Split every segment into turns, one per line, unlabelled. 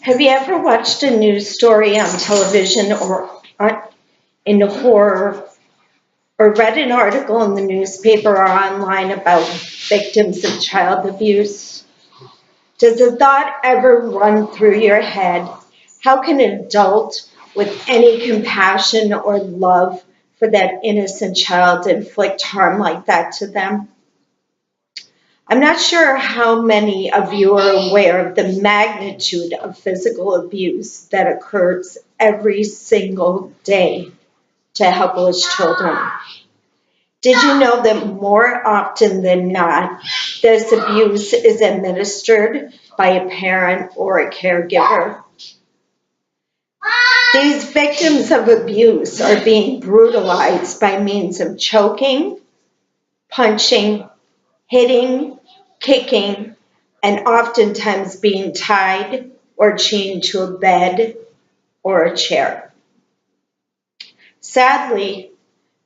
Have you ever watched a news story on television or in horror or read an article in the newspaper or online about victims of child abuse? Does a thought ever run through your head? How can an adult with any compassion or love for that innocent child inflict harm like that to them? I'm not sure how many of you are aware of the magnitude of physical abuse that occurs every single day to helpless children. Did you know that more often than not, this abuse is administered by a parent or a caregiver? These victims of abuse are being brutalized by means of choking, punching, hitting, kicking, and oftentimes being tied or chained to a bed or a chair. Sadly,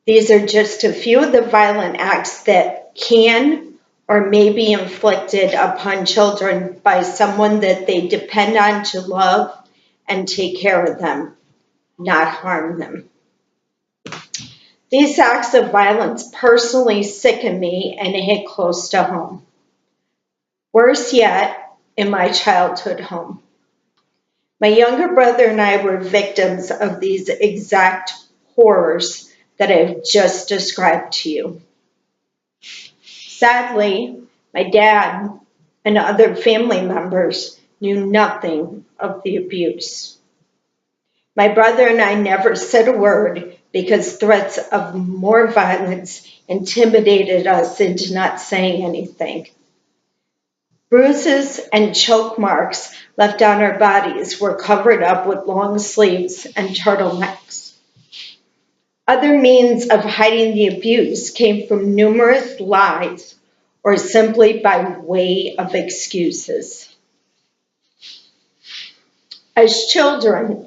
these are just a few of the violent acts that can or may be inflicted upon children by someone that they depend on to love and take care of them, not harm them. These acts of violence personally sicken me and hit close to home. Worse yet, in my childhood home. My younger brother and I were victims of these exact horrors that I've just described to you. Sadly, my dad and other family members knew nothing of the abuse. My brother and I never said a word because threats of more violence intimidated us into not saying anything. Bruises and choke marks left on our bodies were covered up with long sleeves and turtlenecks. Other means of hiding the abuse came from numerous lies or simply by way of excuses. As children,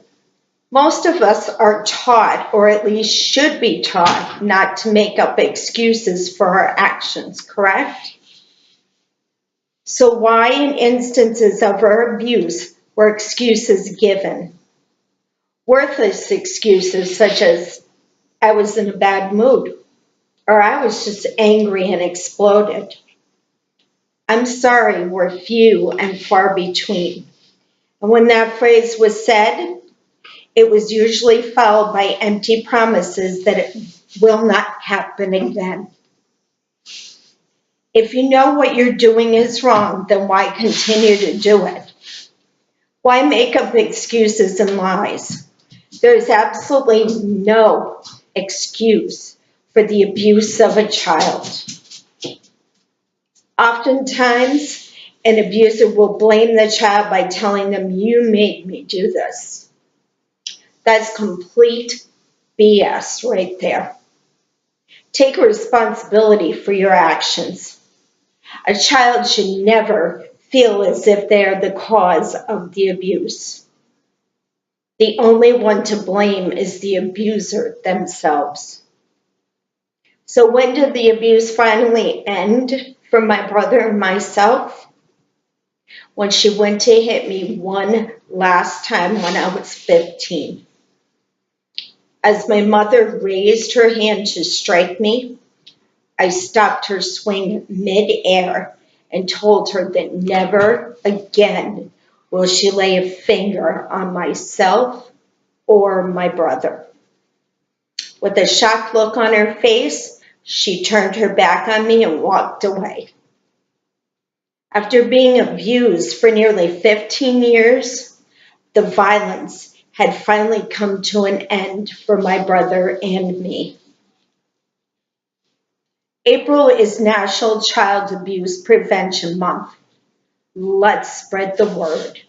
most of us are taught, or at least should be taught, not to make up excuses for our actions, correct? So why in instances of our abuse were excuses given? Worthless excuses such as, I was in a bad mood, or I was just angry and exploded. I'm sorry were few and far between. And when that phrase was said, it was usually followed by empty promises that it will not happen again. If you know what you're doing is wrong, then why continue to do it? Why make up excuses and lies? There's absolutely no excuse for the abuse of a child. Oftentimes, an abuser will blame the child by telling them, you made me do this. That's complete BS right there. Take responsibility for your actions. A child should never feel as if they are the cause of the abuse. The only one to blame is the abuser themselves. So when did the abuse finally end for my brother and myself? When she went to hit me one last time when I was 15. As my mother raised her hand to strike me, I stopped her swing mid-air and told her that never again will she lay a finger on myself or my brother. With a shocked look on her face, she turned her back on me and walked away. After being abused for nearly 15 years, the violence had finally come to an end for my brother and me. April is National Child Abuse Prevention Month. Let's spread the word.